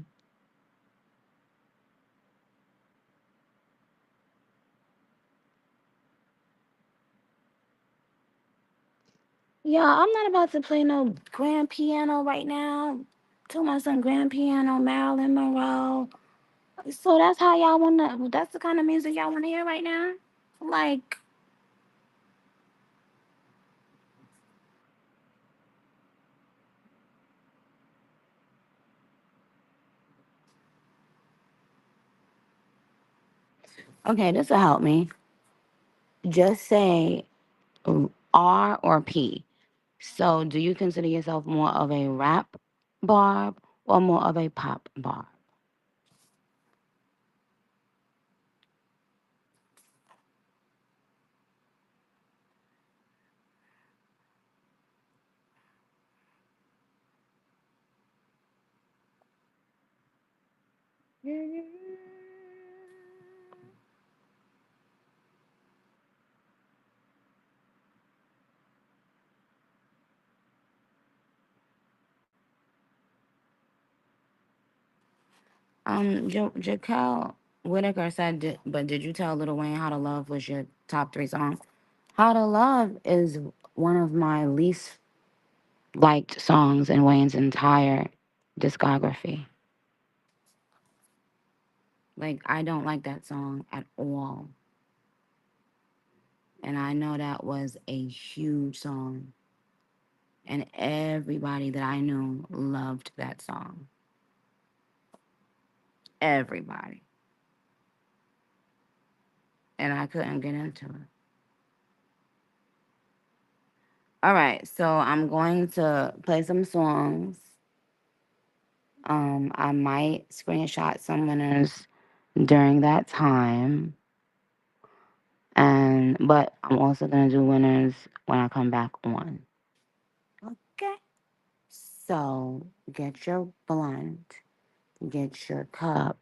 Yeah, I'm not about to play no grand piano right now. Talking about some grand piano, Marilyn Monroe. So that's how y'all wanna. That's the kind of music y'all wanna hear right now. Like, okay, this will help me. Just say R or P. So, do you consider yourself more of a rap barb or more of a pop barb? Jaquel Whitaker said, but did you tell Lil Wayne How to Love was your top three songs? How to Love is one of my least liked songs in Wayne's entire discography. Like, I don't like that song at all. And I know that was a huge song. And everybody that I knew loved that song. Everybody. And I couldn't get into it. All right, so I'm going to play some songs. I might screenshot some winners during that time, and but I'm also gonna do winners when I come back on. Okay. So get your blunt, get your cup,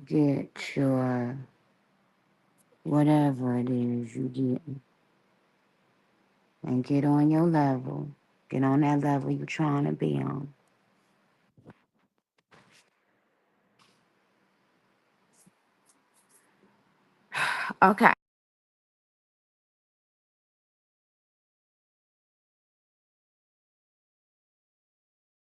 get your whatever it is you get, and get on your level. Get on that level you're trying to be on. Okay.